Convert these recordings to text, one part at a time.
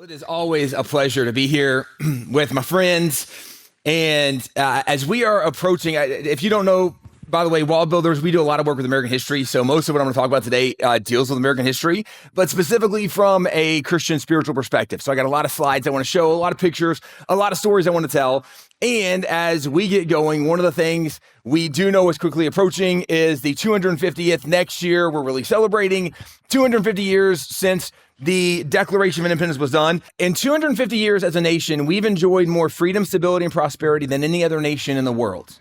It is always a pleasure to be here with my friends. And as we are approaching, if you don't know, by the way, Wall Builders, we do a lot of work with American history. So most of what I'm going to talk about today deals with American history, but specifically from a Christian spiritual perspective. So I got a lot of slides I want to show, a lot of pictures, a lot of stories I want to tell. And as we get going, one of the things we do know is quickly approaching is the 250th next year. We're really celebrating 250 years since the Declaration of Independence was done. In 250 years as a nation, we've enjoyed more freedom, stability, and prosperity than any other nation in the world.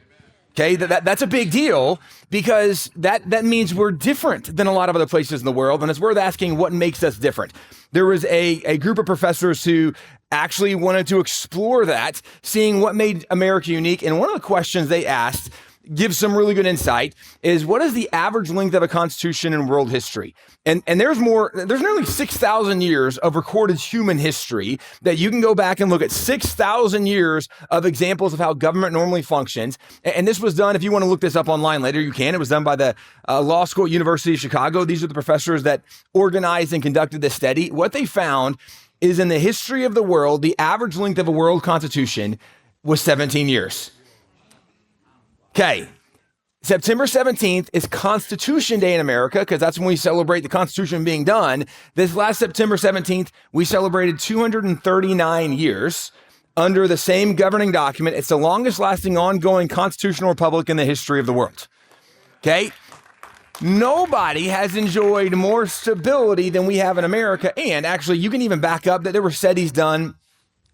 Okay, that's a big deal because that means we're different than a lot of other places in the world, and it's worth asking what makes us different. There was a group of professors who actually wanted to explore that, seeing what made America unique, and one of the questions they asked gives some really good insight, is what is the average length of a constitution in world history? And there's nearly 6,000 years of recorded human history that you can go back and look at 6,000 years of examples of how government normally functions. And this was done, if you want to look this up online later, you can. It was done by the law school at University of Chicago. These are the professors that organized and conducted this study. What they found is in the history of the world, the average length of a world constitution was 17 years. Okay, September 17th is Constitution Day in America because that's when we celebrate the Constitution being done. This last September 17th, we celebrated 239 years under the same governing document. It's the longest lasting ongoing constitutional republic in the history of the world. Okay, nobody has enjoyed more stability than we have in America. And actually, you can even back up that there were studies done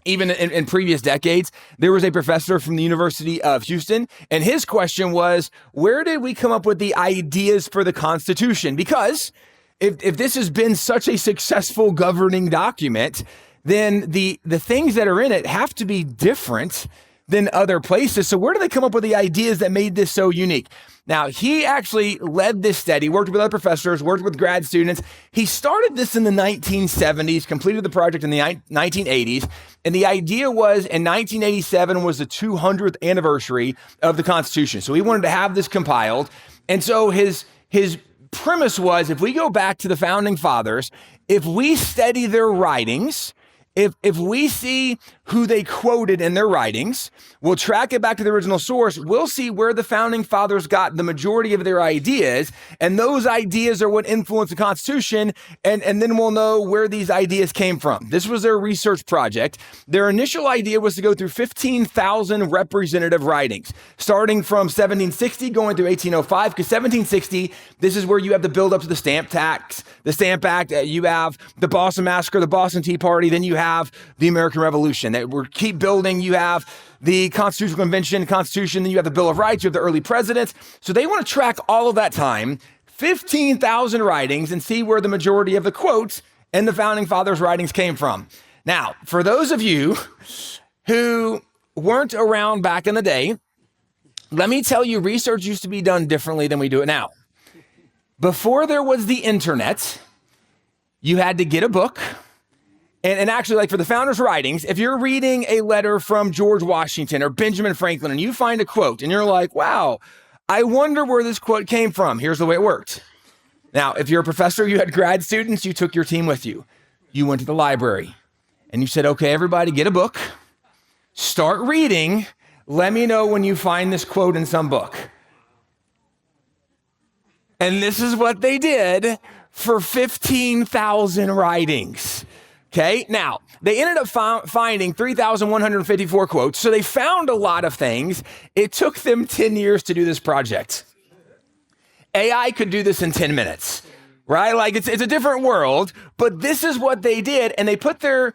even in previous decades. There was a professor from the University of Houston, and his question was, where did we come up with the ideas for the Constitution? Because if this has been such a successful governing document, then the things that are in it have to be different than other places. So where do they come up with the ideas that made this so unique? Now, he actually led this study, worked with other professors, worked with grad students. He started this in the 1970s, completed the project in the 1980s. And the idea was in 1987 was the 200th anniversary of the Constitution. So he wanted to have this compiled. And so his premise was, if we go back to the founding fathers, if we study their writings, if we see who they quoted in their writings, we'll track it back to the original source, we'll see where the founding fathers got the majority of their ideas, and those ideas are what influence the Constitution, and then we'll know where these ideas came from. This was their research project. Their initial idea was to go through 15,000 representative writings, starting from 1760, going through 1805, because 1760, this is where you have the build up to the Stamp Tax, the Stamp Act, you have the Boston Massacre, the Boston Tea Party, then you have the American Revolution. That we keep building. You have the Constitutional Convention, Constitution, then you have the Bill of Rights, you have the early presidents. So they want to track all of that time, 15,000 writings, and see where the majority of the quotes and the founding fathers' writings came from. Now, for those of you who weren't around back in the day, let me tell you, research used to be done differently than we do it now. Before there was the internet, you had to get a book. And actually, like for the founders' writings, if you're reading a letter from George Washington or Benjamin Franklin and you find a quote and you're like, wow, I wonder where this quote came from. Here's the way it worked. Now, if you're a professor, you had grad students, you took your team with you. You went to the library and you said, okay, everybody get a book, start reading. Let me know when you find this quote in some book. And this is what they did for 15,000 writings. Okay, now, they ended up finding 3,154 quotes, so they found a lot of things. It took them 10 years to do this project. AI could do this in 10 minutes, right? Like, it's a different world, but this is what they did, and they put their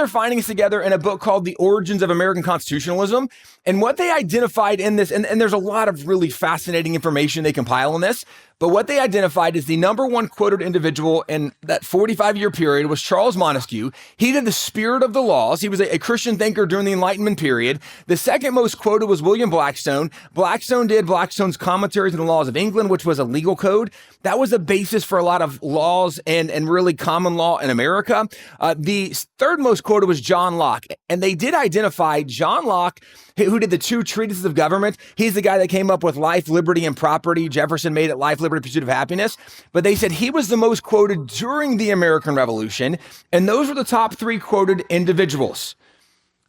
findings together in a book called The Origins of American Constitutionalism, and what they identified in this, and there's a lot of really fascinating information they compile in this, but what they identified is the number one quoted individual in that 45-year period was Charles Montesquieu. He did the spirit of the laws. He was a Christian thinker during the Enlightenment period. The second most quoted was William Blackstone. Blackstone did Blackstone's Commentaries on the Laws of England, which was a legal code. That was the basis for a lot of laws and really common law in America. The third most quoted was John Locke. And they did identify John Locke, who did the 2 treatises of government. He's the guy that came up with life, liberty, and property. Jefferson made it life, liberty, pursuit of happiness. But they said he was the most quoted during the American Revolution. And those were the top 3 quoted individuals.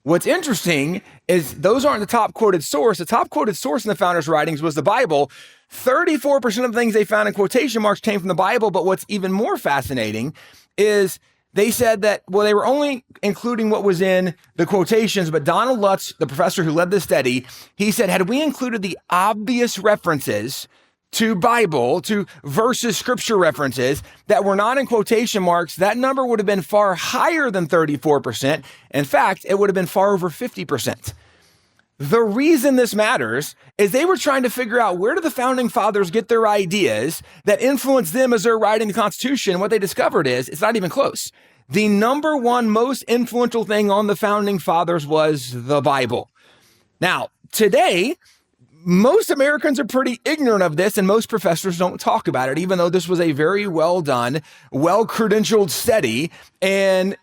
What's interesting is those aren't the top quoted source. The top quoted source in the founders' writings was the Bible. 34% of the things they found in quotation marks came from the Bible. But what's even more fascinating is they said that, well, they were only including what was in the quotations, but Donald Lutz, the professor who led this study, he said, had we included the obvious references to Bible, to verses, scripture references that were not in quotation marks, that number would have been far higher than 34%. In fact, it would have been far over 50%. The reason this matters is they were trying to figure out, where do the founding fathers get their ideas that influence them as they're writing the Constitution? What they discovered is it's not even close. The number one most influential thing on the founding fathers was the Bible. Now, today, most Americans are pretty ignorant of this, and most professors don't talk about it, even though this was a very well done, well-credentialed study, and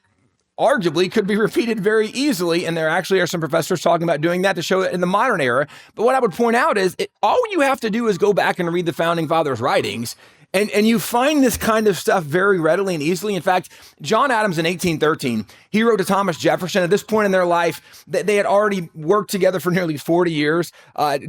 arguably could be repeated very easily. And there actually are some professors talking about doing that to show it in the modern era. But what I would point out is all you have to do is go back and read the founding fathers' writings. And you find this kind of stuff very readily and easily. In fact, John Adams in 1813, he wrote to Thomas Jefferson. At this point in their life, they had already worked together for nearly 40 years.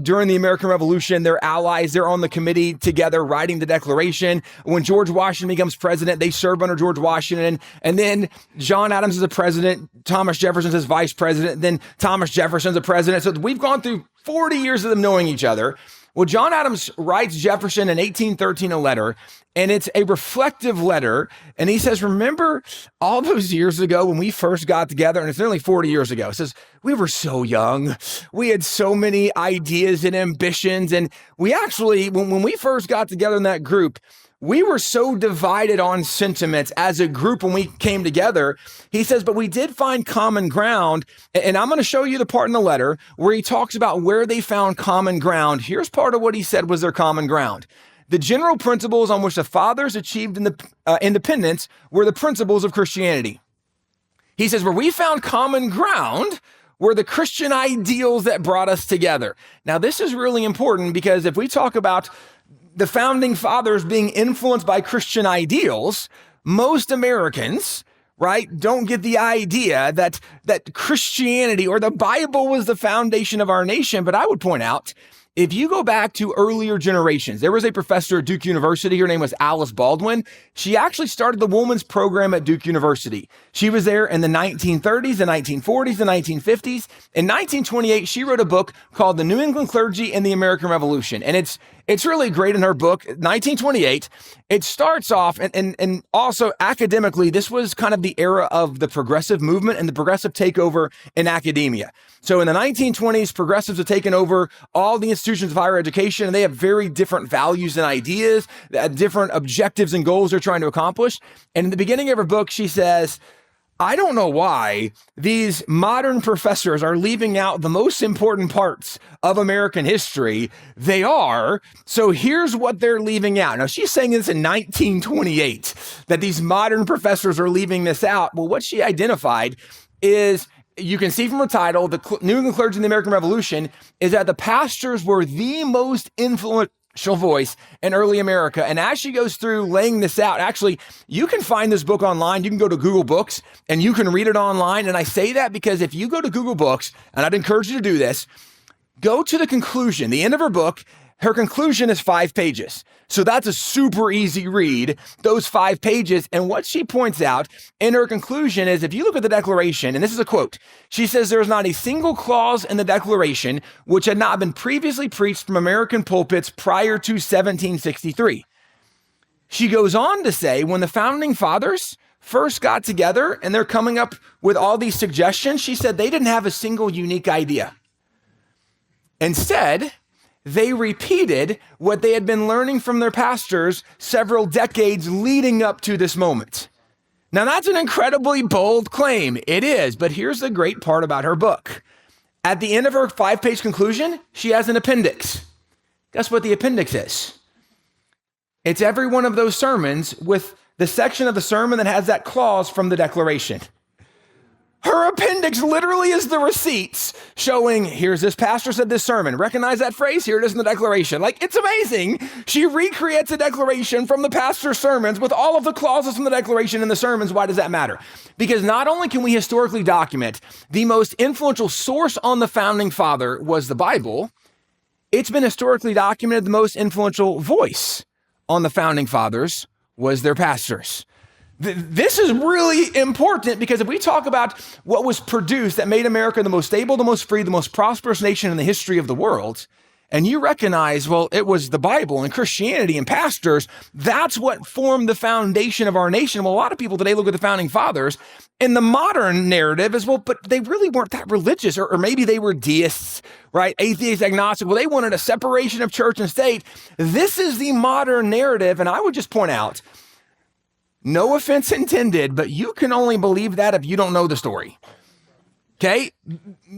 During the American Revolution, they're allies. They're on the committee together writing the Declaration. When George Washington becomes president, they serve under George Washington. And then John Adams is the president. Thomas Jefferson is vice president. Then Thomas Jefferson's the president. So we've gone through 40 years of them knowing each other. Well, John Adams writes Jefferson in 1813 a letter, and it's a reflective letter. And he says, remember all those years ago when we first got together, and it's nearly 40 years ago. It says, we were so young. We had so many ideas and ambitions. And we actually, when we first got together in that group, we were so divided on sentiments as a group when we came together. He says, but we did find common ground. And I'm going to show you the part in the letter where he talks about where they found common ground. Here's part of what he said was their common ground. The general principles on which the fathers achieved independence were the principles of Christianity. He says, where we found common ground were the Christian ideals that brought us together. Now, this is really important because if we talk about the founding fathers being influenced by Christian ideals, most Americans, right, don't get the idea that Christianity or the Bible was the foundation of our nation. But I would point out, if you go back to earlier generations, there was a professor at Duke University. Her name was Alice Baldwin. She actually started the women's program at Duke University. She was there in the 1930s, the 1940s, the 1950s. In 1928, she wrote a book called The New England Clergy and the American Revolution. And it's really great in her book, 1928. It starts off, and also academically, this was kind of the era of the progressive movement and the progressive takeover in academia. So in the 1920s, progressives have taken over all the institutions of higher education, and they have very different values and ideas, different objectives and goals they're trying to accomplish. And in the beginning of her book, she says, I don't know why these modern professors are leaving out the most important parts of American history. They are. So here's what they're leaving out. Now, she's saying this in 1928, that these modern professors are leaving this out. Well, what she identified is, you can see from the title, the New England Clergy in the American Revolution, is that the pastors were the most influential voice in early America. And as she goes through laying this out, actually, you can find this book online. You can go to Google Books and you can read it online. And I say that because if you go to Google Books, and I'd encourage you to do this, go to the conclusion, the end of her book. Her conclusion is 5 pages. So that's a super easy read, those 5 pages. And what she points out in her conclusion is, if you look at the Declaration, and this is a quote, she says, there is not a single clause in the Declaration which had not been previously preached from American pulpits prior to 1763. She goes on to say, when the founding fathers first got together and they're coming up with all these suggestions, she said they didn't have a single unique idea. Instead, they repeated what they had been learning from their pastors several decades leading up to this moment. Now, that's an incredibly bold claim. It is, but here's the great part about her book. At the end of her 5-page conclusion, she has an appendix. Guess what the appendix is? It's every one of those sermons with the section of the sermon that has that clause from the declaration. Her appendix literally is the receipts showing, here's this pastor said this sermon. Recognize that phrase? Here it is in the declaration. Like, it's amazing. She recreates a declaration from the pastor's sermons with all of the clauses from the declaration in the sermons. Why does that matter? Because not only can we historically document the most influential source on the founding father was the Bible, it's been historically documented the most influential voice on the founding fathers was their pastors. This is really important because if we talk about what was produced that made America the most stable, the most free, the most prosperous nation in the history of the world, and you recognize, well, it was the Bible and Christianity and pastors, that's what formed the foundation of our nation. Well, a lot of people today look at the founding fathers, and the modern narrative is, well, but they really weren't that religious, or maybe they were deists, right? Atheist, agnostic. Well, they wanted a separation of church and state. This is the modern narrative, and I would just point out, no offense intended, but you can only believe that if you don't know the story. Okay?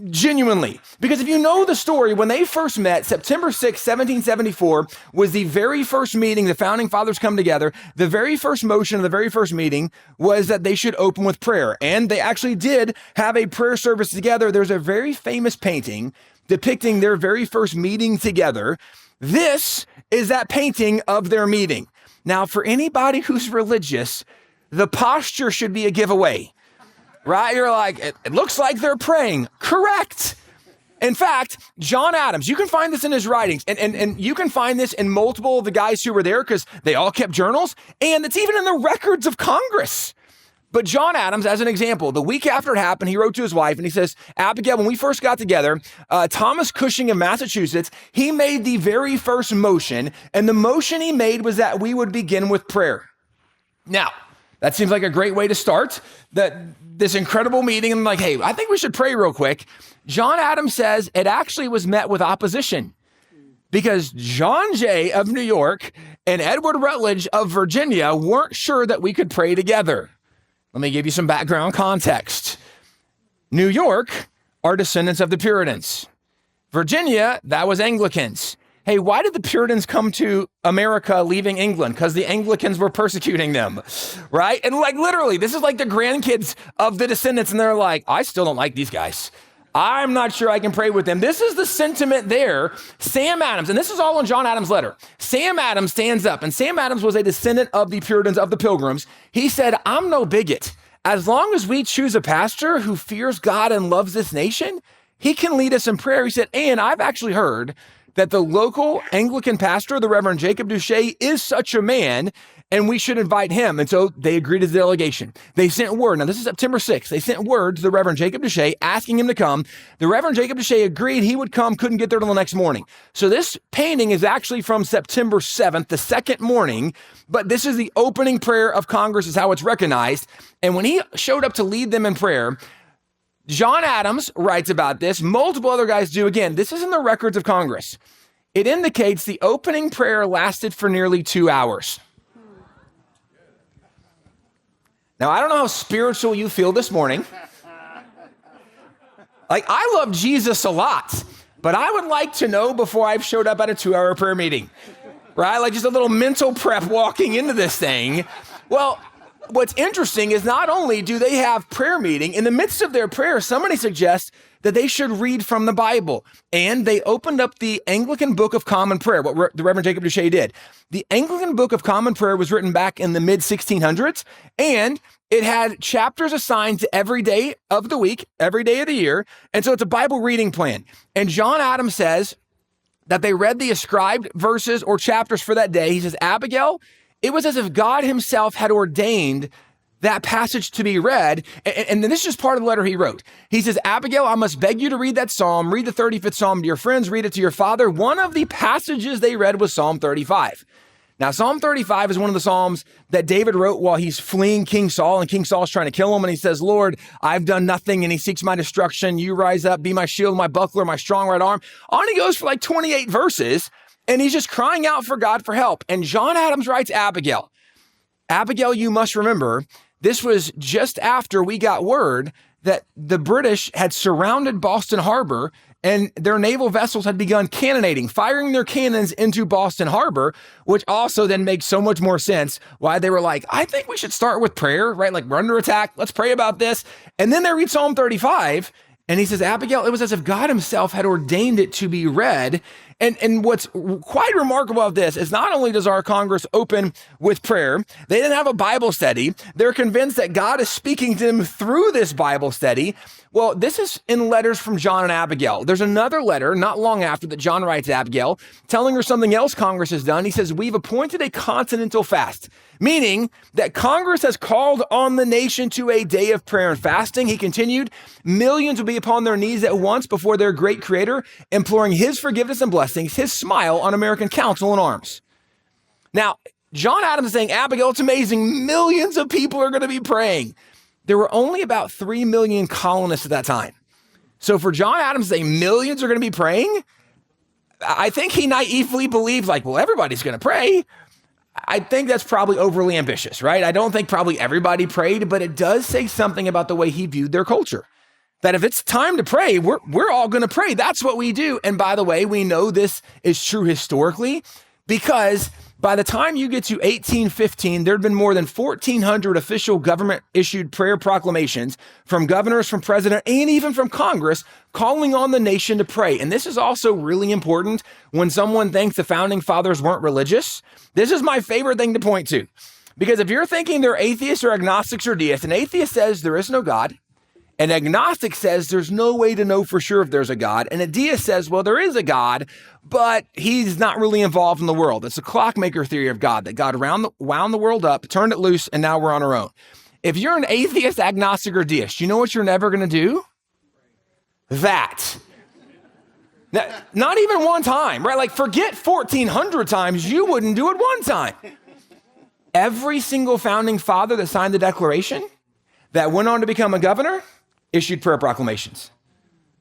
Genuinely. Because if you know the story, when they first met, September 6, 1774, was the very first meeting the founding fathers come together. The very first motion of the very first meeting was that they should open with prayer. And they actually did have a prayer service together. There's a very famous painting depicting their very first meeting together. This is that painting of their meeting. Now, for anybody who's religious, the posture should be a giveaway, right? You're like, it looks like they're praying. Correct. In fact, John Adams, you can find this in his writings, and you can find this in multiple of the guys who were there because they all kept journals, and it's even in the records of Congress. But John Adams, as an example, the week after it happened, he wrote to his wife and he says, Abigail, when we first got together, Thomas Cushing in Massachusetts, he made the very first motion. And the motion he made was that we would begin with prayer. Now, that seems like a great way to start this incredible meeting. And I'm like, hey, I think we should pray real quick. John Adams says it actually was met with opposition because John Jay of New York and Edward Rutledge of Virginia weren't sure that we could pray together. Let me give you some background context. New York are descendants of the Puritans. Virginia, that was Anglicans. Hey, why did the Puritans come to America leaving England? Because the Anglicans were persecuting them, right? And like literally, this is like the grandkids of the descendants, and they're like, I still don't like these guys. I'm not sure I can pray with them. This is the sentiment there. Sam Adams, and this is all in John Adams' letter. Sam Adams stands up, and Sam Adams was a descendant of the Puritans, of the Pilgrims. He said, I'm no bigot. As long as we choose a pastor who fears God and loves this nation, he can lead us in prayer. He said, and I've actually heard that the local Anglican pastor, the Reverend Jacob Duché, is such a man, and we should invite him. And so they agreed to the delegation. They sent word. Now, this is September 6th. They sent word to the Reverend Jacob Duché asking him to come. The Reverend Jacob Duché agreed he would come, couldn't get there till the next morning. So this painting is actually from September 7th, the second morning, but this is the opening prayer of Congress is how it's recognized. And when he showed up to lead them in prayer, John Adams writes about this. Multiple other guys do. Again, this is in the records of Congress. It indicates the opening prayer lasted for nearly 2 hours. Now, I don't know how spiritual you feel this morning. Like, I love Jesus a lot, but I would like to know before I've showed up at a 2-hour prayer meeting, right? Like just a little mental prep walking into this thing. Well, what's interesting is not only do they have prayer meeting, in the midst of their prayer, somebody suggests that they should read from the Bible. And they opened up the Anglican Book of Common Prayer, what the Reverend Jacob Duché did. The Anglican Book of Common Prayer was written back in the mid-1600s, and it had chapters assigned to every day of the week, every day of the year. And so it's a Bible reading plan. And John Adams says that they read the ascribed verses or chapters for that day. He says, Abigail, it was as if God himself had ordained that passage to be read. And this is just part of the letter he wrote. He says, Abigail, I must beg you to read that psalm. Read the 35th Psalm to your friends. Read it to your father. One of the passages they read was Psalm 35. Now, Psalm 35 is one of the Psalms that David wrote while he's fleeing King Saul, and King Saul's trying to kill him. And he says, Lord, I've done nothing, and he seeks my destruction. You rise up, be my shield, my buckler, my strong right arm. On he goes for like 28 verses, and he's just crying out for God for help. And John Adams writes, Abigail, you must remember, this was just after we got word that the British had surrounded Boston Harbor and their naval vessels had begun cannonading, firing their cannons into Boston Harbor, which also then makes so much more sense why they were like, I think we should start with prayer, right? Like, we're under attack. Let's pray about this. And then they read Psalm 35, and he says, Abigail, it was as if God himself had ordained it to be read. And what's quite remarkable about this is not only does our Congress open with prayer, they didn't have a Bible study. They're convinced that God is speaking to them through this Bible study. Well, this is in letters from John and Abigail. There's another letter not long after that John writes to Abigail, telling her something else Congress has done. He says, we've appointed a continental fast, meaning that Congress has called on the nation to a day of prayer and fasting. He continued, millions will be upon their knees at once before their great creator, imploring his forgiveness and blessings, his smile on American counsel and arms. Now, John Adams is saying, Abigail, it's amazing. Millions of people are going to be praying. There were only about 3 million colonists at that time. So for John Adams to say millions are going to be praying, I think he naively believed like, well, everybody's going to pray. I think that's probably overly ambitious, right? I don't think probably everybody prayed, but it does say something about the way he viewed their culture. That if it's time to pray, we're all going to pray. That's what we do. And by the way, we know this is true historically because by the time you get to 1815, there had been more than 1,400 official government-issued prayer proclamations from governors, from president, and even from Congress calling on the nation to pray. And this is also really important when someone thinks the founding fathers weren't religious. This is my favorite thing to point to. Because if you're thinking they're atheists or agnostics or deists, an atheist says there is no God. An agnostic says there's no way to know for sure if there's a God. And a deist says, well, there is a God, but he's not really involved in the world. It's a clockmaker theory of God, that God wound the world up, turned it loose, and now we're on our own. If you're an atheist, agnostic, or deist, you know what you're never going to do? That. Now, not even one time, right? Like, forget 1,400 times. You wouldn't do it one time. Every single founding father that signed the Declaration, that went on to become a governor, issued prayer proclamations.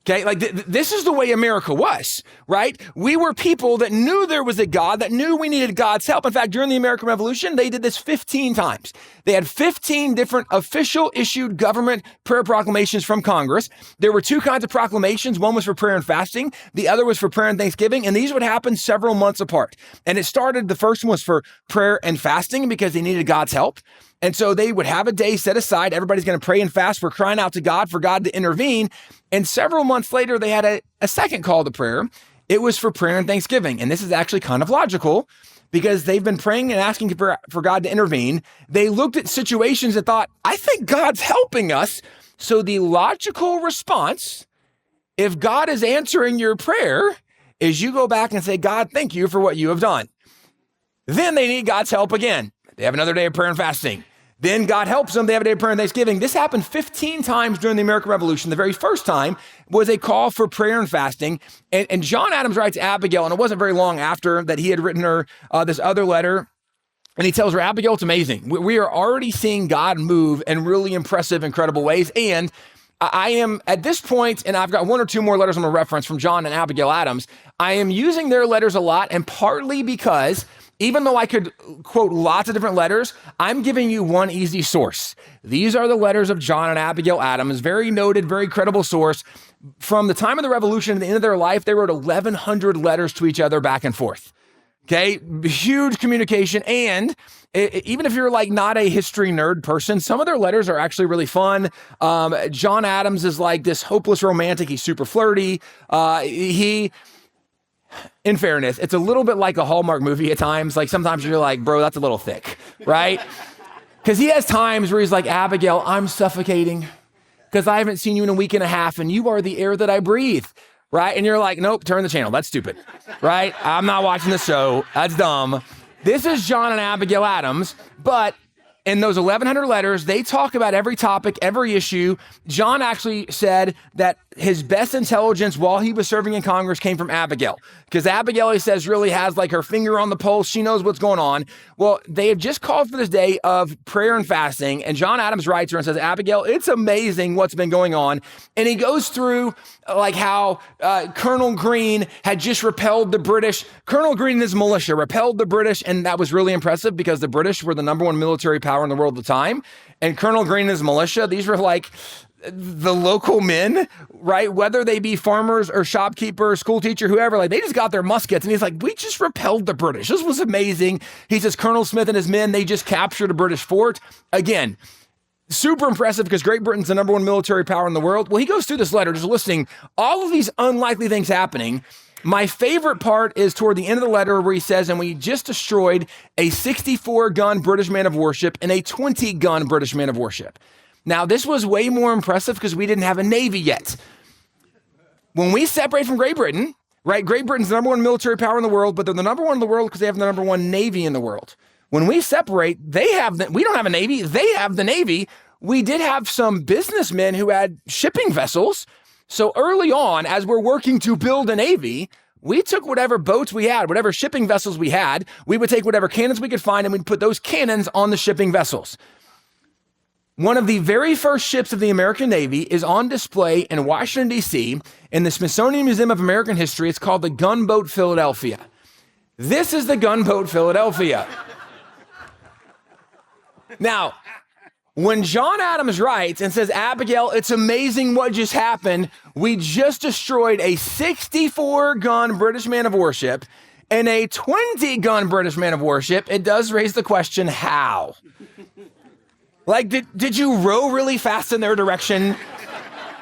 Okay, like this is the way America was, right? We were people that knew there was a God, that knew we needed God's help. In fact, during the American Revolution, they did this 15 times. They had 15 different official issued government prayer proclamations from Congress. There were two kinds of proclamations. One was for prayer and fasting. The other was for prayer and thanksgiving. And these would happen several months apart. And it started, the first one was for prayer and fasting because they needed God's help. And so they would have a day set aside. Everybody's going to pray and fast. We're crying out to God for God to intervene. And several months later, they had a second call to prayer. It was for prayer and thanksgiving. And this is actually kind of logical because they've been praying and asking for God to intervene. They looked at situations and thought, I think God's helping us. So the logical response, if God is answering your prayer, is you go back and say, God, thank you for what you have done. Then they need God's help again. They have another day of prayer and fasting. Then God helps them. They have a day of prayer and thanksgiving. This happened 15 times during the American Revolution. The very first time was a call for prayer and fasting. And John Adams writes Abigail, and it wasn't very long after that he had written her this other letter. And he tells her, Abigail, it's amazing. We are already seeing God move in really impressive, incredible ways. And I am at this point, and I've got one or two more letters I'm going to reference from John and Abigail Adams. I am using their letters a lot, and partly because even though I could quote lots of different letters, I'm giving you one easy source. These are the letters of John and Abigail Adams, very noted, very credible source. From the time of the Revolution to the end of their life, they wrote 1,100 letters to each other back and forth. Okay, huge communication. And even if you're like not a history nerd person, some of their letters are actually really fun. John Adams is like this hopeless romantic. He's super flirty. In fairness, it's a little bit like a Hallmark movie at times. Like sometimes you're like, bro, that's a little thick, right? Because he has times where he's like, Abigail, I'm suffocating because I haven't seen you in a week and a half and you are the air that I breathe, right? And you're like, nope, turn the channel. That's stupid, right? I'm not watching the show. That's dumb. This is John and Abigail Adams, but in those 1,100 letters, they talk about every topic, every issue. John actually said that his best intelligence while he was serving in Congress came from Abigail, because Abigail, he says, really has like her finger on the pulse. She knows what's going on. Well, they have just called for this day of prayer and fasting, and John Adams writes her and says, Abigail, it's amazing what's been going on. And he goes through like how Colonel Greene had just repelled the British. Colonel Greene and his militia repelled the British, and that was really impressive because the British were the #1 military power in the world at the time. And Colonel Greene and his militia, these were like the local men, right? Whether they be farmers or shopkeeper, school teacher, whoever, like they just got their muskets. And he's like, we just repelled the British. This was amazing. He says, Colonel Smith and his men, they just captured a British fort. Again, super impressive because Great Britain's the number one military power in the world. Well, he goes through this letter just listing all of these unlikely things happening. My favorite part is toward the end of the letter where he says, and we just destroyed a 64-gun British man of warship and a 20-gun British man of warship. Now, this was way more impressive because we didn't have a navy yet. When we separate from Great Britain, right? Great Britain's the number one military power in the world, but they're the number one in the world because they have the number one navy in the world. When we separate, we don't have a navy, they have the navy. We did have some businessmen who had shipping vessels. So early on, as we're working to build a navy, we took whatever boats we had, whatever shipping vessels we had, we would take whatever cannons we could find and we'd put those cannons on the shipping vessels. One of the very first ships of the American Navy is on display in Washington, D.C. in the Smithsonian Museum of American History. It's called the Gunboat Philadelphia. This is the Gunboat Philadelphia. Now, when John Adams writes and says, Abigail, it's amazing what just happened. We just destroyed a 64-gun British man of warship and a 20-gun British man of warship. It does raise the question, how? Like, did you row really fast in their direction?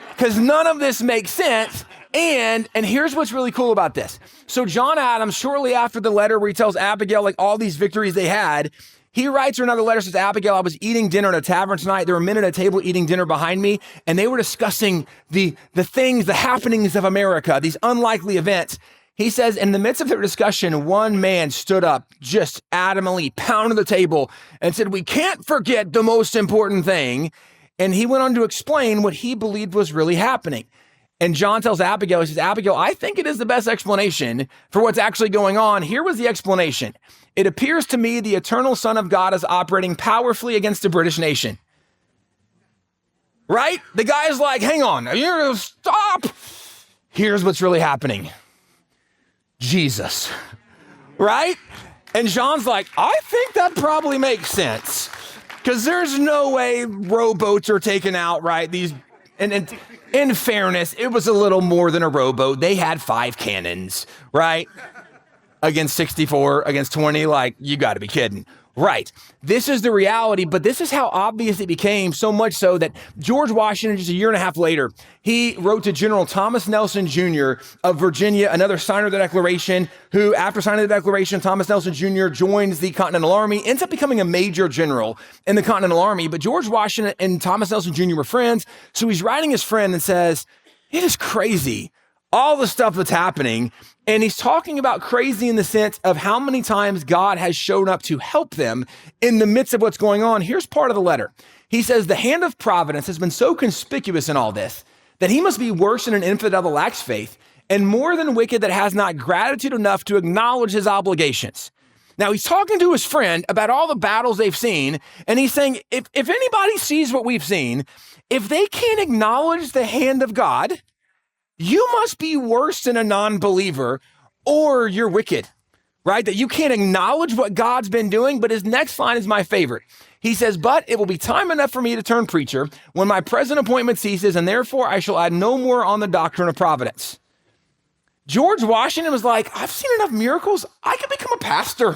Because none of this makes sense. And here's what's really cool about this. So John Adams, shortly after the letter where he tells Abigail, like, all these victories they had, he writes her another letter, says, Abigail, I was eating dinner at a tavern tonight. There were men at a table eating dinner behind me, and they were discussing the things, the happenings of America, these unlikely events. He says, in the midst of their discussion, one man stood up, just adamantly pounded the table and said, we can't forget the most important thing. And he went on to explain what he believed was really happening. And John tells Abigail, he says, Abigail, I think it is the best explanation for what's actually going on. Here was the explanation. It appears to me the eternal Son of God is operating powerfully against the British nation. Right? The guy's like, hang on, stop. Here's what's really happening. Jesus, right? And John's like, I think that probably makes sense because there's no way rowboats are taken out, right? And in fairness, it was a little more than a rowboat. They had 5 cannons, right? Against 64, against 20, like, you got to be kidding. Right. This is the reality, but this is how obvious it became, so much so that George Washington, just a year and a half later, he wrote to General Thomas Nelson Jr. of Virginia, another signer of the Declaration, who, after signing the Declaration, Thomas Nelson Jr. joins the Continental Army, ends up becoming a major general in the Continental Army. But George Washington and Thomas Nelson Jr. were friends, so he's writing his friend and says, it is crazy, all the stuff that's happening. And he's talking about crazy in the sense of how many times God has shown up to help them in the midst of what's going on. Here's part of the letter. He says, the hand of providence has been so conspicuous in all this that he must be worse than an infidel that lacks faith and more than wicked that has not gratitude enough to acknowledge his obligations. Now, he's talking to his friend about all the battles they've seen, and he's saying, if anybody sees what we've seen, if they can't acknowledge the hand of God, you must be worse than a non-believer or you're wicked, right? That you can't acknowledge what God's been doing. But his next line is my favorite. He says, but it will be time enough for me to turn preacher when my present appointment ceases, and therefore I shall add no more on the doctrine of providence. George Washington was like, I've seen enough miracles. I could become a pastor.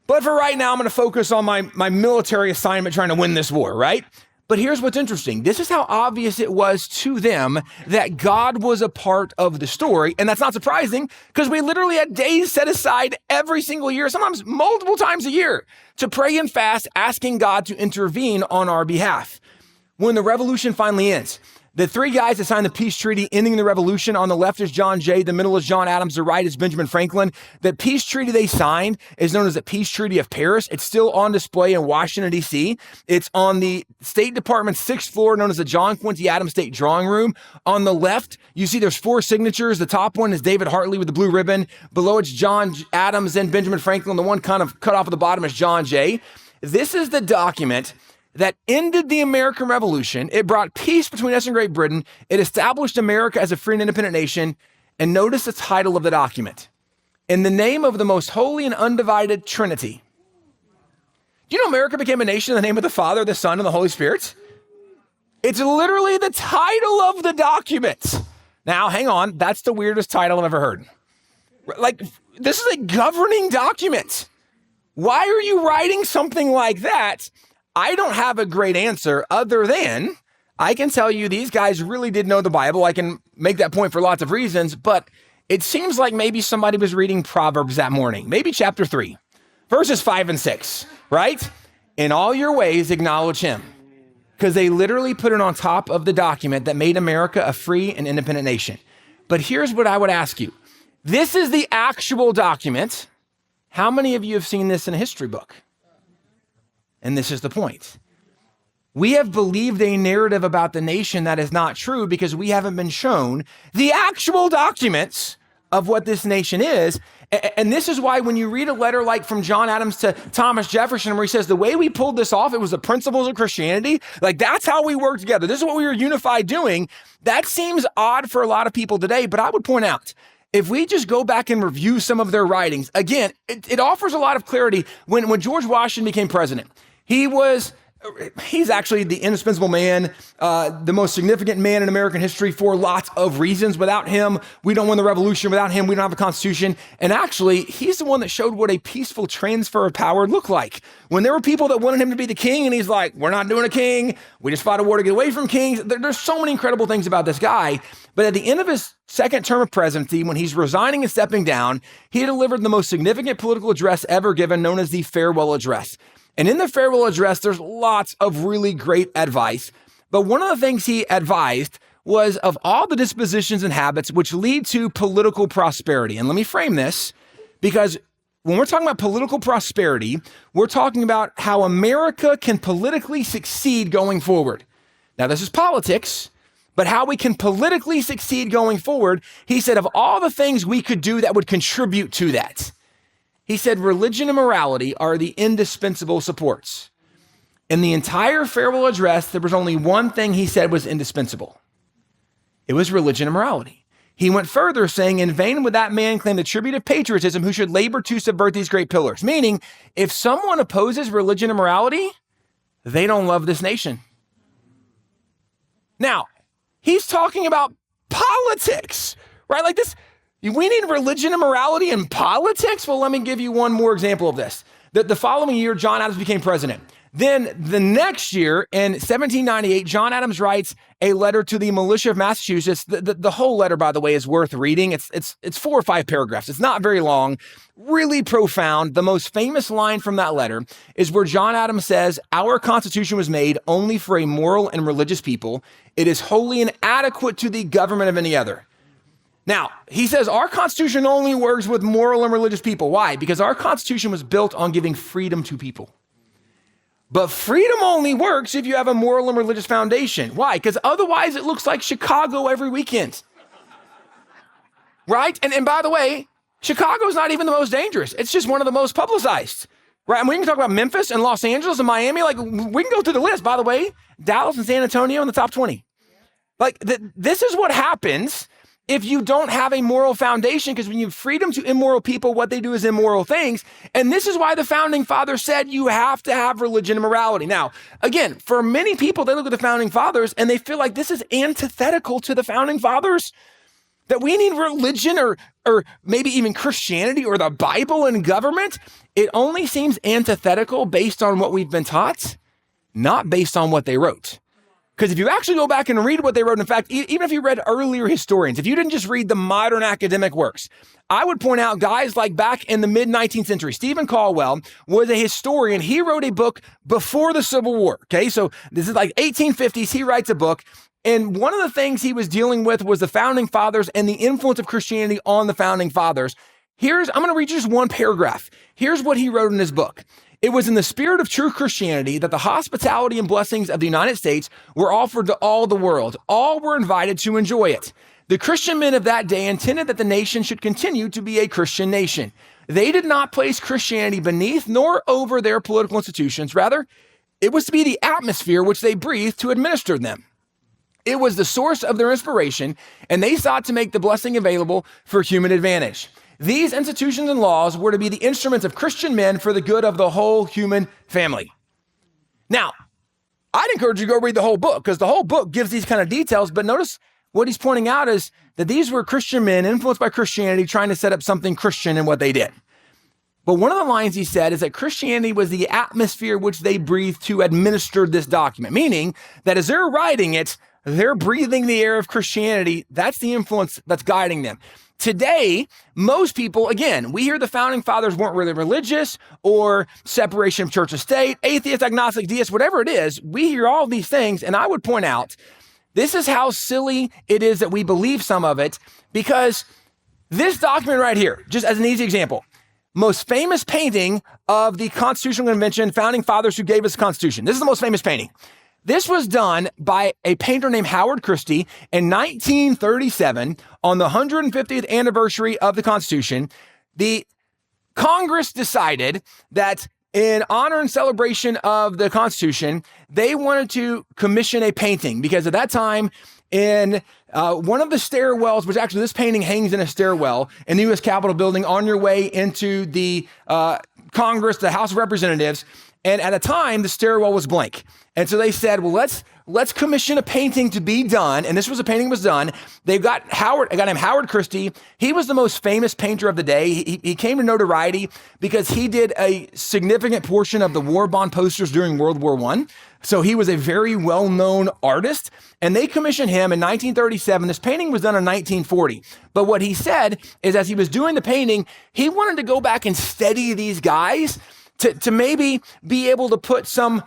But for right now, I'm going to focus on my military assignment trying to win this war, right? But here's what's interesting. This is how obvious it was to them that God was a part of the story. And that's not surprising because we literally had days set aside every single year, sometimes multiple times a year, to pray and fast, asking God to intervene on our behalf. When the revolution finally ends, the 3 guys that signed the peace treaty ending the revolution, on the left is John Jay, the middle is John Adams, the right is Benjamin Franklin. The peace treaty they signed is known as the Peace Treaty of Paris. It's still on display in Washington, D.C. It's on the State Department's 6th floor, known as the John Quincy Adams State Drawing Room. On the left, you see there's 4 signatures. The top one is David Hartley with the blue ribbon. Below it's John Adams and Benjamin Franklin. The one kind of cut off at the bottom is John Jay. This is the document that ended the American Revolution. It brought peace between us and Great Britain. It established America as a free and independent nation. And notice the title of the document. In the name of the most holy and undivided Trinity. Do you know America became a nation in the name of the Father, the Son, and the Holy Spirit? It's literally the title of the document. Now, hang on. That's the weirdest title I've ever heard. Like, this is a governing document. Why are you writing something like that? I don't have a great answer other than I can tell you these guys really did know the Bible. I can make that point for lots of reasons, but it seems like maybe somebody was reading Proverbs that morning, maybe chapter 3, verses 5 and 6, right? In all your ways, acknowledge him. Because they literally put it on top of the document that made America a free and independent nation. But here's what I would ask you. This is the actual document. How many of you have seen this in a history book? And this is the point. We have believed a narrative about the nation that is not true because we haven't been shown the actual documents of what this nation is. And this is why when you read a letter like from John Adams to Thomas Jefferson, where he says, the way we pulled this off, it was the principles of Christianity. Like, that's how we work together. This is what we were unified doing. That seems odd for a lot of people today, but I would point out, if we just go back and review some of their writings, again, it offers a lot of clarity. When George Washington became president, he's actually the indispensable man, the most significant man in American history for lots of reasons. Without him, we don't win the revolution. Without him, we don't have a constitution. And actually, he's the one that showed what a peaceful transfer of power looked like. When there were people that wanted him to be the king, and he's like, we're not doing a king. We just fought a war to get away from kings. There's so many incredible things about this guy. But at the end of his second term of presidency, when he's resigning and stepping down, he delivered the most significant political address ever given, known as the farewell address. And in the farewell address, there's lots of really great advice. But one of the things he advised was of all the dispositions and habits which lead to political prosperity. And let me frame this, because when we're talking about political prosperity, we're talking about how America can politically succeed going forward. Now, this is politics, but how we can politically succeed going forward, he said, of all the things we could do that would contribute to that, he said, religion and morality are the indispensable supports. In the entire farewell address, there was only one thing he said was indispensable. It was religion and morality. He went further, saying, in vain would that man claim the tribute of patriotism who should labor to subvert these great pillars. Meaning, if someone opposes religion and morality, they don't love this nation. Now, he's talking about politics, right? Like this. We need religion and morality in politics? Well, let me give you one more example of this. The following year, John Adams became president. Then the next year, in 1798, John Adams writes a letter to the militia of Massachusetts. The whole letter, by the way, is worth reading. It's 4 or 5 paragraphs. It's not very long, really profound. The most famous line from that letter is where John Adams says, our Constitution was made only for a moral and religious people. It is wholly inadequate to the government of any other. Now, he says our Constitution only works with moral and religious people. Why? Because our Constitution was built on giving freedom to people. But freedom only works if you have a moral and religious foundation. Why? Because otherwise it looks like Chicago every weekend. Right? And by the way, Chicago's not even the most dangerous. It's just one of the most publicized. Right? And we can talk about Memphis and Los Angeles and Miami. Like, we can go through the list. By the way, Dallas and San Antonio in the top 20. Like, this is what happens if you don't have a moral foundation, because when you have freedom to immoral people, what they do is immoral things. And this is why the founding fathers said you have to have religion and morality. Now, again, for many people, they look at the founding fathers and they feel like this is antithetical to the founding fathers, that we need religion or maybe even Christianity or the Bible in government. It only seems antithetical based on what we've been taught, not based on what they wrote. Because if you actually go back and read what they wrote, in fact, even if you read earlier historians, if you didn't just read the modern academic works, I would point out guys like back in the mid-19th century, Stephen Caldwell was a historian. He wrote a book before the Civil War. Okay, so this is like 1850s. He writes a book. And one of the things he was dealing with was the founding fathers and the influence of Christianity on the founding fathers. I'm going to read you just one paragraph. Here's what he wrote in his book. It was in the spirit of true Christianity that the hospitality and blessings of the United States were offered to all the world. All were invited to enjoy it. The Christian men of that day intended that the nation should continue to be a Christian nation. They did not place Christianity beneath nor over their political institutions. Rather, it was to be the atmosphere which they breathed to administer them. It was the source of their inspiration, and they sought to make the blessing available for human advantage. These institutions and laws were to be the instruments of Christian men for the good of the whole human family. Now, I'd encourage you to go read the whole book because the whole book gives these kind of details. But notice what he's pointing out is that these were Christian men influenced by Christianity trying to set up something Christian in what they did. But one of the lines he said is that Christianity was the atmosphere which they breathed to administer this document, meaning that as they're writing it, they're breathing the air of Christianity. That's the influence that's guiding them. Today, most people, again, we hear the founding fathers weren't really religious or separation of church and state, atheist, agnostic, deist, whatever it is. We hear all these things. And I would point out, this is how silly it is that we believe some of it, because this document right here, just as an easy example, most famous painting of the Constitutional Convention, founding fathers who gave us the Constitution. This is the most famous painting. This was done by a painter named Howard Christie in 1937 on the 150th anniversary of the Constitution. The Congress decided that in honor and celebration of the Constitution, they wanted to commission a painting because at that time in one of the stairwells, which actually this painting hangs in a stairwell in the U.S. Capitol building on your way into the Congress, the House of Representatives. And at a time, the stairwell was blank. And so they said, well, let's commission a painting to be done. And this was a painting that was done. They've got a guy named Howard Christie. He was the most famous painter of the day. He came to notoriety because he did a significant portion of the war bond posters during World War I. So he was a very well-known artist. And they commissioned him in 1937. This painting was done in 1940. But what he said is as he was doing the painting, he wanted to go back and study these guys to maybe be able to put some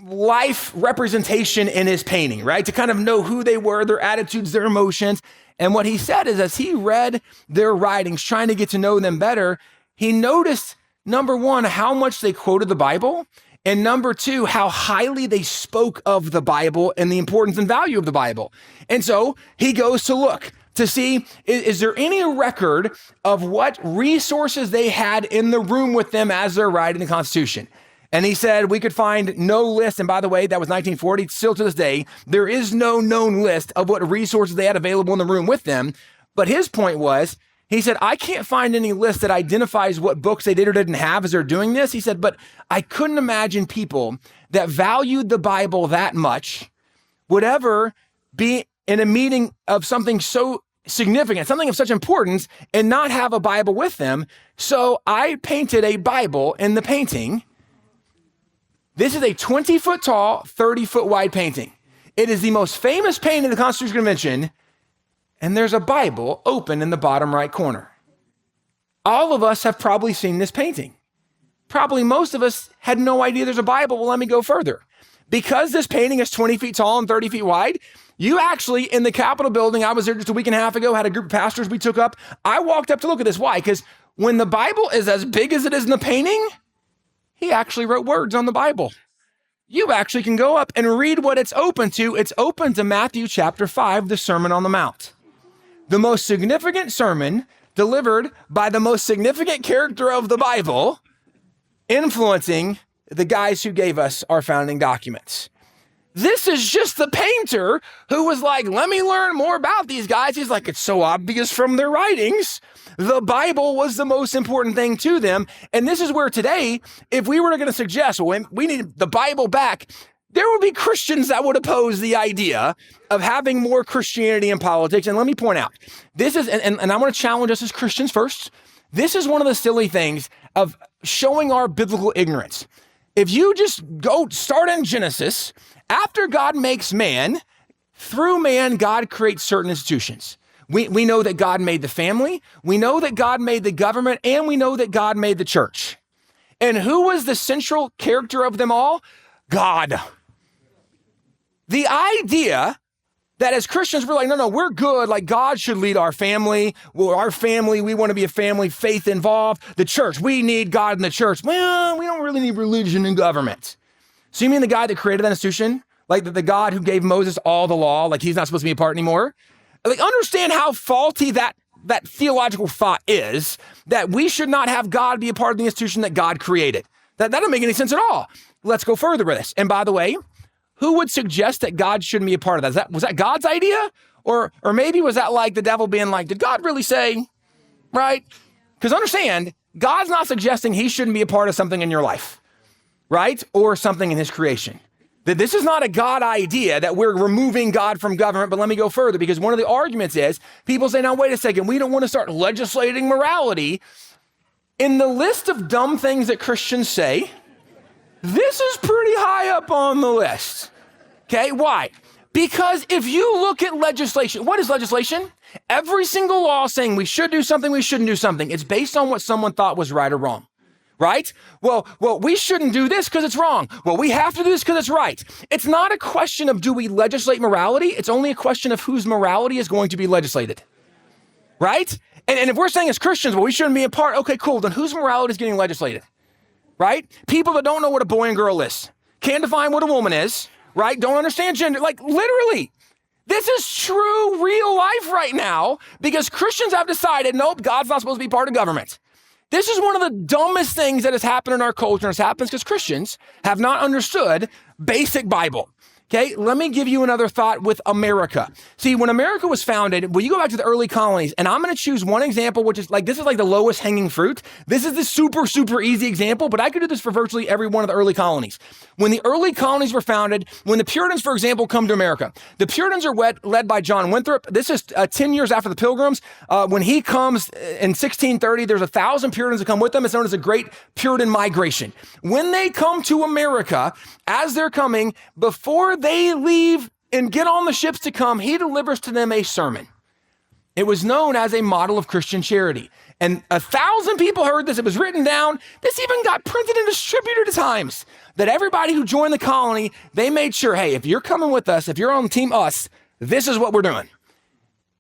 life representation in his painting, right? To kind of know who they were, their attitudes, their emotions. And what he said is as he read their writings, trying to get to know them better, he noticed, number one, how much they quoted the Bible, and number two, how highly they spoke of the Bible and the importance and value of the Bible. And so he goes to look to see, is there any record of what resources they had in the room with them as they're writing the Constitution? And he said, we could find no list. And by the way, that was 1940. Still to this day, there is no known list of what resources they had available in the room with them. But his point was, he said, I can't find any list that identifies what books they did or didn't have as they're doing this. He said, but I couldn't imagine people that valued the Bible that much would ever be in a meeting of something so significant, something of such importance, and not have a Bible with them. So I painted a Bible in the painting. This is a 20-foot tall, 30-foot wide painting. It is the most famous painting in the Constitutional Convention, and there's a Bible open in the bottom right corner. All of us have probably seen this painting. Probably most of us had no idea there's a Bible. Well, let me go further. Because this painting is 20 feet tall and 30 feet wide, you actually, in the Capitol building, I was there just a week and a half ago, had a group of pastors we took up. I walked up to look at this. Why? Because when the Bible is as big as it is in the painting, he actually wrote words on the Bible. You actually can go up and read what it's open to. It's open to Matthew chapter 5, the Sermon on the Mount. The most significant sermon delivered by the most significant character of the Bible, influencing the guys who gave us our founding documents. This is just the painter who was like, let me learn more about these guys. He's like, it's so obvious from their writings. The Bible was the most important thing to them. And this is where today, if we were going to suggest, well, we need the Bible back, there would be Christians that would oppose the idea of having more Christianity in politics. And let me point out, this is, and I want to challenge us as Christians first. This is one of the silly things of showing our biblical ignorance. If you just go start in Genesis, after God makes man, through man, God creates certain institutions. We know that God made the family, we know that God made the government, and we know that God made the church. And who was the central character of them all? God. The idea that as Christians, we're like, no, we're good. Like God should lead our family. Well, our family, we want to be a family, faith involved. The church, we need God in the church. Well, we don't really need religion and government. So you mean the guy that created that institution? Like the God who gave Moses all the law, like he's not supposed to be a part anymore? Like understand how faulty that theological thought is, that we should not have God be a part of the institution that God created. That doesn't make any sense at all. Let's go further with this. And by the way, who would suggest that God shouldn't be a part of that? Was that God's idea? Or maybe was that like the devil being like, did God really say, right? Because understand, God's not suggesting he shouldn't be a part of something in your life, right? Or something in his creation. that this is not a God idea that we're removing God from government, but let me go further, because one of the arguments is people say, now, wait a second, we don't want to start legislating morality. In the list of dumb things that Christians say, this is pretty high up on the list. Okay, why? Because if you look at legislation, what is legislation? Every single law saying we should do something, we shouldn't do something. It's based on what someone thought was right or wrong. Right? Well, we shouldn't do this because it's wrong. Well, we have to do this because it's right. It's not a question of do we legislate morality? It's only a question of whose morality is going to be legislated. Right? And if we're saying as Christians, well, we shouldn't be a part, okay, cool, then whose morality is getting legislated? Right? People that don't know what a boy and girl is, can't define what a woman is, right? Don't understand gender, like literally. This is true, real life right now because Christians have decided, nope, God's not supposed to be part of government. This is one of the dumbest things that has happened in our culture, and it happens because Christians have not understood basic Bible. Okay, let me give you another thought with America. See, when America was founded, when you go back to the early colonies, and I'm going to choose one example, which is like, this is like the lowest hanging fruit. This is the super, super easy example, but I could do this for virtually every one of the early colonies. When the early colonies were founded, when the Puritans, for example, come to America, the Puritans are led by John Winthrop. This is 10 years after the Pilgrims. When he comes in 1630, there's 1,000 Puritans that come with them. It's known as a Great Puritan Migration. When they come to America, as they're coming, before they leave and get on the ships to come, he delivers to them a sermon. It was known as a model of Christian charity. And 1,000 people heard this. It was written down. This even got printed and distributed at times. That everybody who joined the colony, they made sure, hey, if you're coming with us, if you're on team us, this is what we're doing.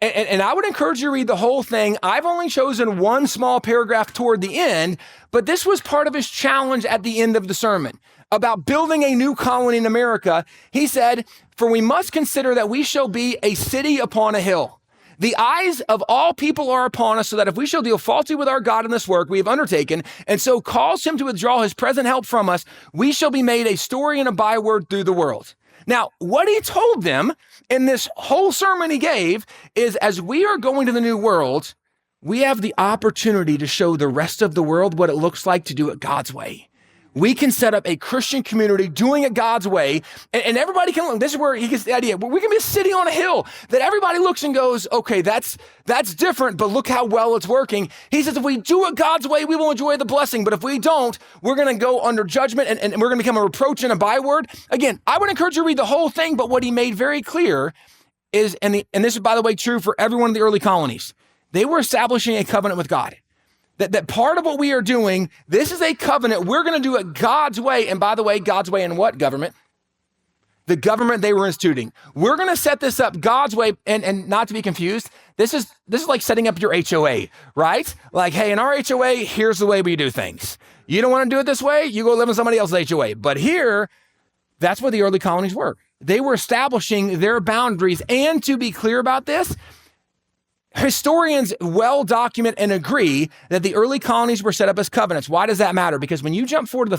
And I would encourage you to read the whole thing. I've only chosen one small paragraph toward the end, but this was part of his challenge at the end of the sermon about building a new colony in America. He said, for we must consider that we shall be a city upon a hill. The eyes of all people are upon us, so that if we shall deal faulty with our God in this work we have undertaken, and so cause him to withdraw his present help from us, we shall be made a story and a byword through the world. Now, what he told them in this whole sermon he gave is, as we are going to the new world, we have the opportunity to show the rest of the world what it looks like to do it God's way. We can set up a Christian community doing it God's way, and everybody can look. This is where he gets the idea. We can be a city on a hill that everybody looks and goes, okay, that's different, but look how well it's working. He says, if we do it God's way, we will enjoy the blessing. But if we don't, we're going to go under judgment, and we're going to become a reproach and a byword. Again, I would encourage you to read the whole thing, but what he made very clear is, and this is, by the way, true for every one of the early colonies, they were establishing a covenant with God. That part of what we are doing, this is a covenant. We're going to do it God's way. And by the way, God's way in what government? The government they were instituting. We're going to set this up God's way. And not to be confused, this is like setting up your HOA, right? Like, hey, in our HOA, here's the way we do things. You don't want to do it this way, you go live in somebody else's HOA. But here, that's what the early colonies were. They were establishing their boundaries. And to be clear about this, historians well document and agree that the early colonies were set up as covenants. Why does that matter? Because when you jump forward to the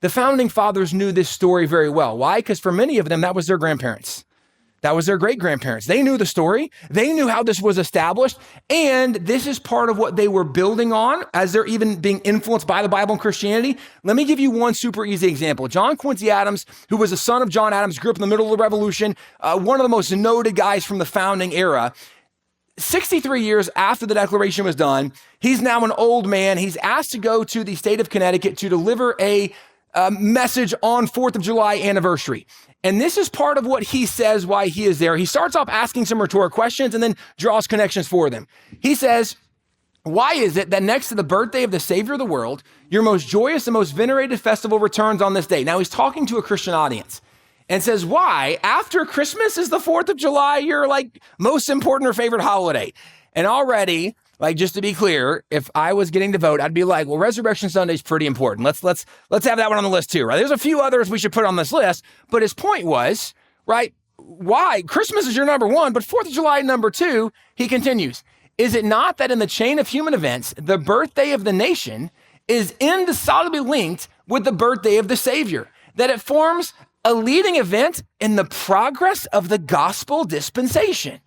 founding fathers knew this story very well. Why? Because for many of them, that was their grandparents. That was their great-grandparents. They knew the story. They knew how this was established. And this is part of what they were building on as they're even being influenced by the Bible and Christianity. Let me give you one super easy example. John Quincy Adams, who was a son of John Adams, grew up in the middle of the Revolution, one of the most noted guys from the founding era. 63 years after the Declaration was done, he's now an old man. He's asked to go to the state of Connecticut to deliver a message on 4th of July anniversary. And this is part of what he says why he is there. He starts off asking some rhetorical questions and then draws connections for them. He says, why is it that next to the birthday of the Savior of the world, your most joyous and most venerated festival returns on this day? Now he's talking to a Christian audience and says, why, after Christmas is the 4th of July, your like most important or favorite holiday? And already, like, just to be clear, if I was getting to vote, I'd be like, well, Resurrection Sunday is pretty important. Let's have that one on the list too, right? There's a few others we should put on this list, but his point was, right, why? Christmas is your number one, but 4th of July, number two. He continues, is it not that in the chain of human events, the birthday of the nation is indissolubly linked with the birthday of the Savior, that it forms a leading event in the progress of the gospel dispensation?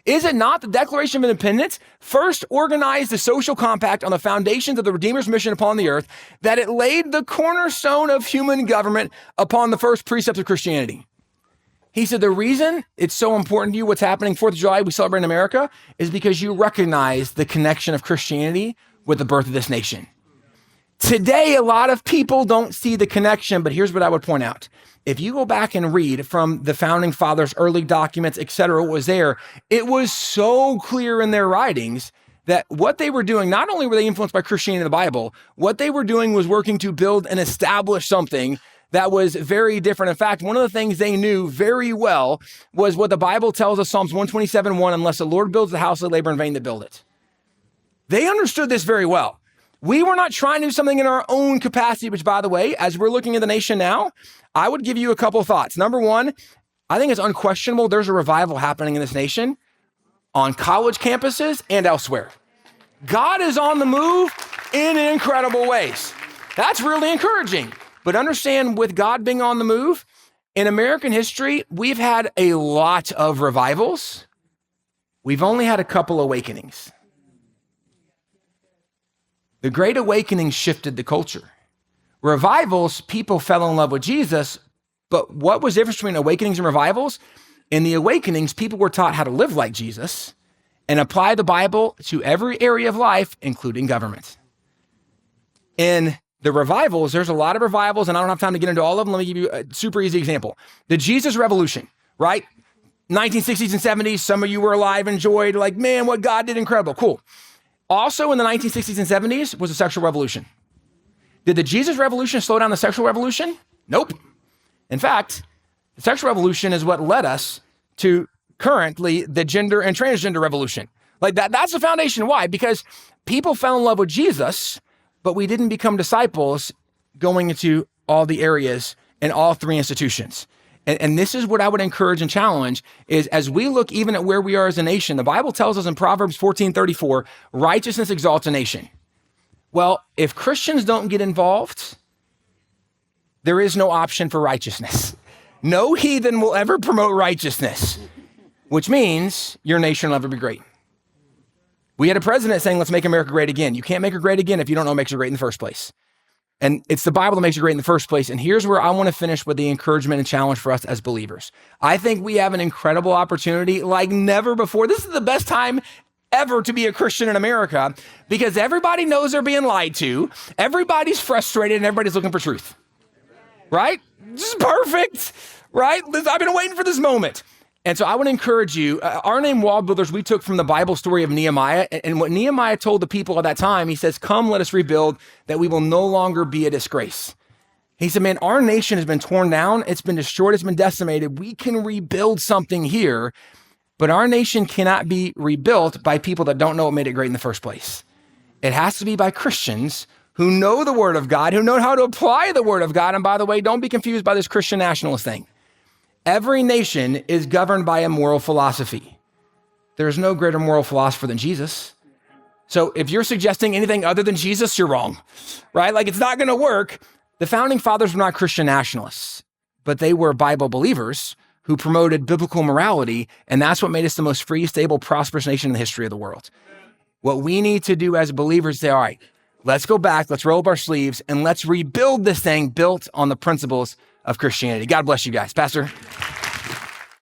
Is it not the Declaration of Independence first organized the social compact on the foundations of the Redeemer's mission upon the earth, that it laid the cornerstone of human government upon the first precepts of Christianity? He said, the reason it's so important to you what's happening 4th of July, we celebrate in America, is because you recognize the connection of Christianity with the birth of this nation. Today, a lot of people don't see the connection, but here's what I would point out. If you go back and read from the founding fathers, early documents, et cetera, what was there, it was so clear in their writings that what they were doing, not only were they influenced by Christianity and the Bible, what they were doing was working to build and establish something that was very different. In fact, one of the things they knew very well was what the Bible tells us, Psalms 127:1, unless the Lord builds the house, they labor in vain that build it. They understood this very well. We were not trying to do something in our own capacity, which, by the way, as we're looking at the nation now, I would give you a couple of thoughts. Number one, I think it's unquestionable there's a revival happening in this nation on college campuses and elsewhere. God is on the move in incredible ways. That's really encouraging. But understand, with God being on the move, in American history, we've had a lot of revivals. We've only had a couple awakenings. The Great Awakening shifted the culture. Revivals, people fell in love with Jesus, but what was the difference between awakenings and revivals? In the awakenings, people were taught how to live like Jesus and apply the Bible to every area of life, including government. In the revivals, there's a lot of revivals, and I don't have time to get into all of them. Let me give you a super easy example. The Jesus Revolution, right? 1960s and 70s, some of you were alive, enjoyed, like, man, what God did, incredible, cool. Also in the 1960s and 70s was the sexual revolution. Did the Jesus Revolution slow down the sexual revolution? Nope. In fact, the sexual revolution is what led us to currently the gender and transgender revolution. Like that's the foundation. Why? Because people fell in love with Jesus, but we didn't become disciples going into all the areas in all three institutions. And this is what I would encourage and challenge is, as we look even at where we are as a nation, the Bible tells us in Proverbs 14:34, righteousness exalts a nation. Well, if Christians don't get involved, there is no option for righteousness. No heathen will ever promote righteousness, which means your nation will never be great. We had a president saying, let's make America great again. You can't make her great again if you don't know what makes her great in the first place. And it's the Bible that makes you great in the first place. And here's where I want to finish with the encouragement and challenge for us as believers. I think we have an incredible opportunity like never before. This is the best time ever to be a Christian in America because everybody knows they're being lied to. Everybody's frustrated and everybody's looking for truth. Right? This is perfect. Right? I've been waiting for this moment. And so I want to encourage you, our name Wall Builders, we took from the Bible story of Nehemiah. And what Nehemiah told the people at that time, he says, come, let us rebuild, that we will no longer be a disgrace. He said, man, our nation has been torn down. It's been destroyed. It's been decimated. We can rebuild something here, but our nation cannot be rebuilt by people that don't know what made it great in the first place. It has to be by Christians who know the word of God, who know how to apply the word of God. And by the way, don't be confused by this Christian nationalist thing. Every nation is governed by a moral philosophy. There's no greater moral philosopher than Jesus. So if you're suggesting anything other than Jesus, you're wrong, right? Like it's not going to work. The founding fathers were not Christian nationalists, but they were Bible believers who promoted biblical morality. And that's what made us the most free, stable, prosperous nation in the history of the world. What we need to do as believers is say, all right, let's go back, let's roll up our sleeves, and let's rebuild this thing built on the principles of Christianity. God bless you guys. Pastor.